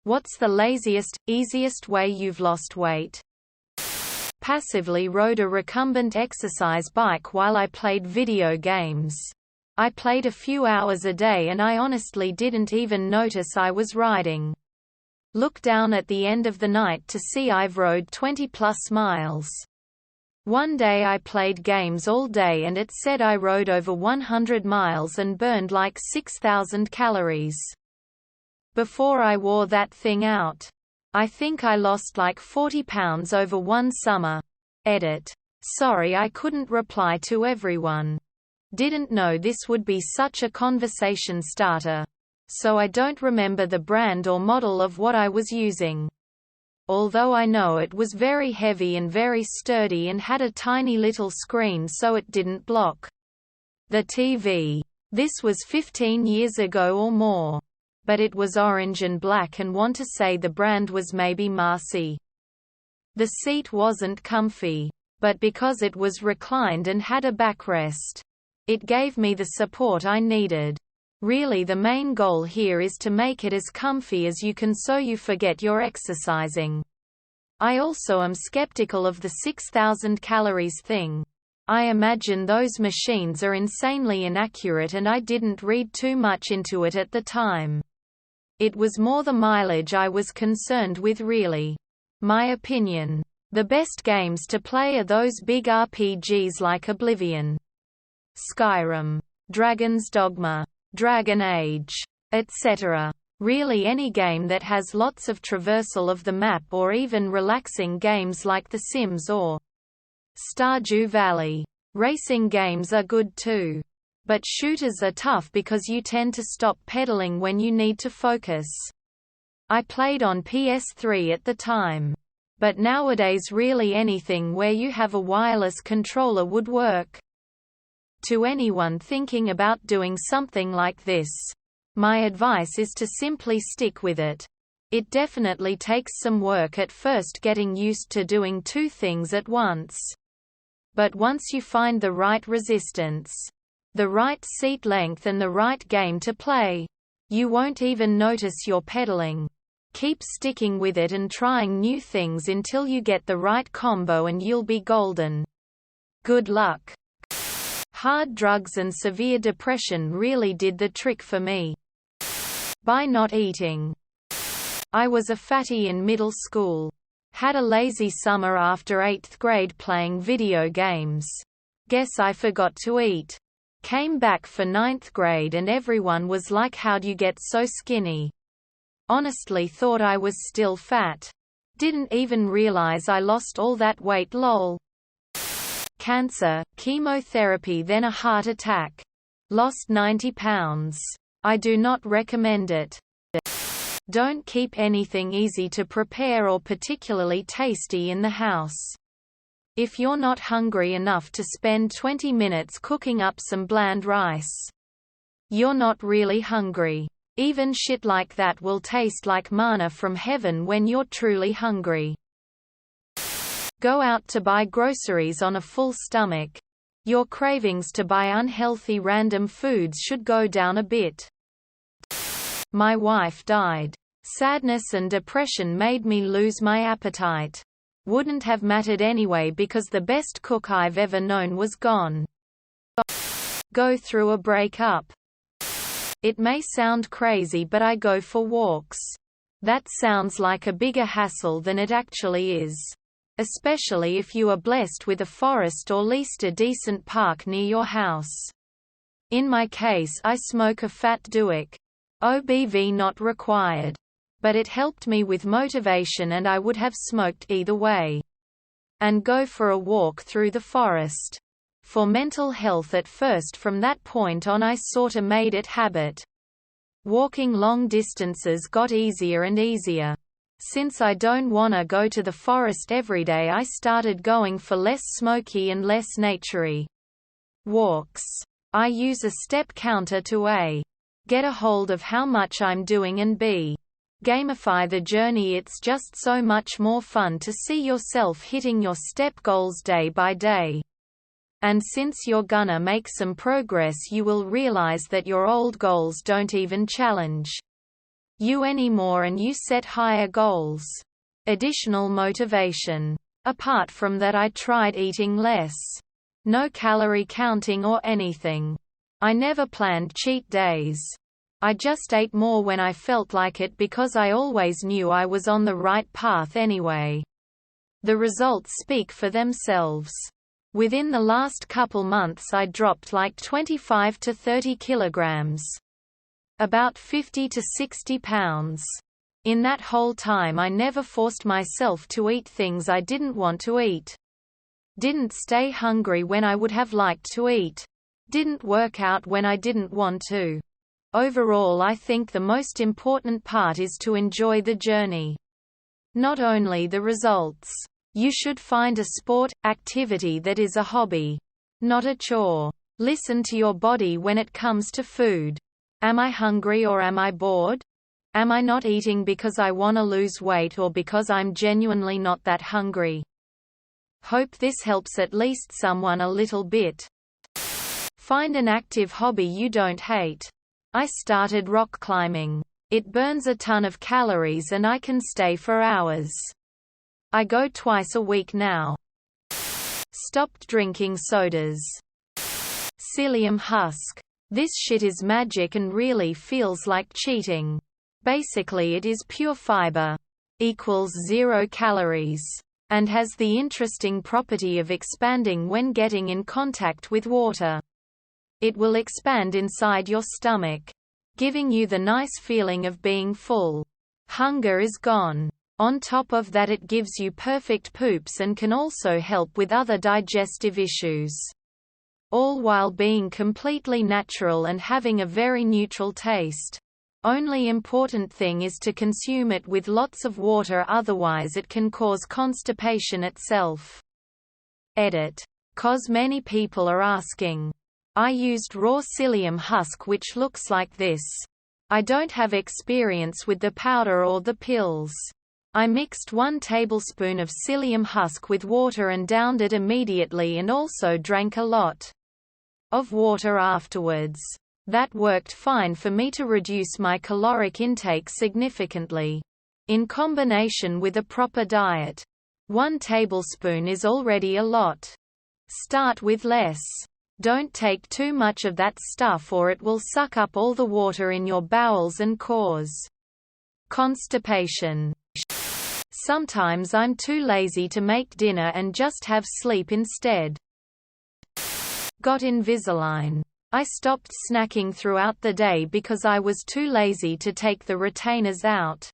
What's the laziest, easiest way you've lost weight? Passively rode a recumbent exercise bike while I played video games. I played a few hours a day and I honestly didn't even notice I was riding. Look down at the end of the night to see I've rode 20+ miles. One day I played games all day and it said I rode over 100 miles and burned like 6,000 calories. Before I wore that thing out. I think I lost like 40 pounds over one summer. Edit. Sorry I couldn't reply to everyone. Didn't know this would be such a conversation starter. So I don't remember the brand or model of what I was using. Although I know it was very heavy and very sturdy and had a tiny little screen so it didn't block the TV. This was 15 years ago or more. But it was orange and black and want to say the brand was maybe Marcy. The seat wasn't comfy. But because it was reclined and had a backrest, it gave me the support I needed. Really the main goal here is to make it as comfy as you can so you forget you're exercising. I also am skeptical of the 6,000 calories thing. I imagine those machines are insanely inaccurate and I didn't read too much into it at the time. It was more the mileage I was concerned with really. My opinion. The best games to play are those big RPGs like Oblivion, Skyrim, Dragon's Dogma, Dragon Age, etc. Really any game that has lots of traversal of the map or even relaxing games like The Sims or Stardew Valley. Racing games are good too. But shooters are tough because you tend to stop pedaling when you need to focus. I played on PS3 at the time. But nowadays really anything where you have a wireless controller would work. To anyone thinking about doing something like this, my advice is to simply stick with it. It definitely takes some work at first getting used to doing two things at once. But once you find the right resistance, the right seat length and the right game to play, you won't even notice you're pedaling. Keep sticking with it and trying new things until you get the right combo and you'll be golden. Good luck. Hard drugs and severe depression really did the trick for me. By not eating. I was a fatty in middle school. Had a lazy summer after 8th grade playing video games. Guess I forgot to eat. Came back for 9th grade and everyone was like, how'd you get so skinny? Honestly thought I was still fat. Didn't even realize I lost all that weight lol. Cancer, chemotherapy then a heart attack. Lost 90 pounds. I do not recommend it. Don't keep anything easy to prepare or particularly tasty in the house. If you're not hungry enough to spend 20 minutes cooking up some bland rice, you're not really hungry. Even shit like that will taste like manna from heaven when you're truly hungry. Go out to buy groceries on a full stomach. Your cravings to buy unhealthy random foods should go down a bit. My wife died. Sadness and depression made me lose my appetite. Wouldn't have mattered anyway because the best cook I've ever known was gone. Go through a breakup. It may sound crazy but I go for walks. That sounds like a bigger hassle than it actually is. Especially if you are blessed with a forest or least a decent park near your house. In my case I smoke a fat Duick. OBV not required. But it helped me with motivation and I would have smoked either way. And go for a walk through the forest. For mental health at first, from that point on I sorta made it habit. Walking long distances got easier and easier. Since I don't wanna go to the forest every day I started going for less smoky and less naturey walks. I use a step counter to A. Get a hold of how much I'm doing and B. Gamify the journey. It's just so much more fun to see yourself hitting your step goals day by day. And since you're gonna make some progress you will realize that your old goals don't even challenge you anymore and you set higher goals. Additional motivation. Apart from that, I tried eating less. No calorie counting or anything. I never planned cheat days. I just ate more when I felt like it because I always knew I was on the right path anyway. The results speak for themselves. Within the last couple months I dropped like 25 to 30 kilograms. About 50 to 60 pounds. In that whole time I never forced myself to eat things I didn't want to eat. Didn't stay hungry when I would have liked to eat. Didn't work out when I didn't want to. Overall, I think the most important part is to enjoy the journey. Not only the results. You should find a sport, activity that is a hobby. Not a chore. Listen to your body when it comes to food. Am I hungry or am I bored? Am I not eating because I want to lose weight or because I'm genuinely not that hungry? Hope this helps at least someone a little bit. Find an active hobby you don't hate. I started rock climbing. It burns a ton of calories and I can stay for hours. I go twice a week now. Stopped drinking sodas. Psyllium husk. This shit is magic and really feels like cheating. Basically it is pure fiber. Equals 0 calories. And has the interesting property of expanding when getting in contact with water. It will expand inside your stomach, giving you the nice feeling of being full. Hunger is gone. On top of that, it gives you perfect poops and can also help with other digestive issues. All while being completely natural and having a very neutral taste. Only important thing is to consume it with lots of water, otherwise it can cause constipation itself. Edit. Cause many people are asking. I used raw psyllium husk which looks like this. I don't have experience with the powder or the pills. I mixed 1 tablespoon of psyllium husk with water and downed it immediately and also drank a lot of water afterwards. That worked fine for me to reduce my caloric intake significantly. In combination with a proper diet. 1 tablespoon is already a lot. Start with less. Don't take too much of that stuff or it will suck up all the water in your bowels and cause constipation. Sometimes I'm too lazy to make dinner and just have sleep instead. Got Invisalign. I stopped snacking throughout the day because I was too lazy to take the retainers out.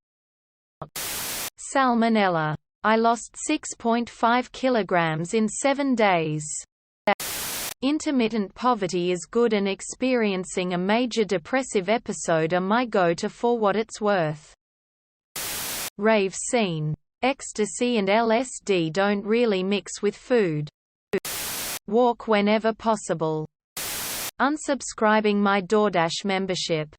Salmonella. I lost 6.5 kilograms in 7 days. Intermittent poverty is good and experiencing a major depressive episode are my go-to for what it's worth. Rave scene. Ecstasy and LSD don't really mix with food. Walk whenever possible. Unsubscribing my DoorDash membership.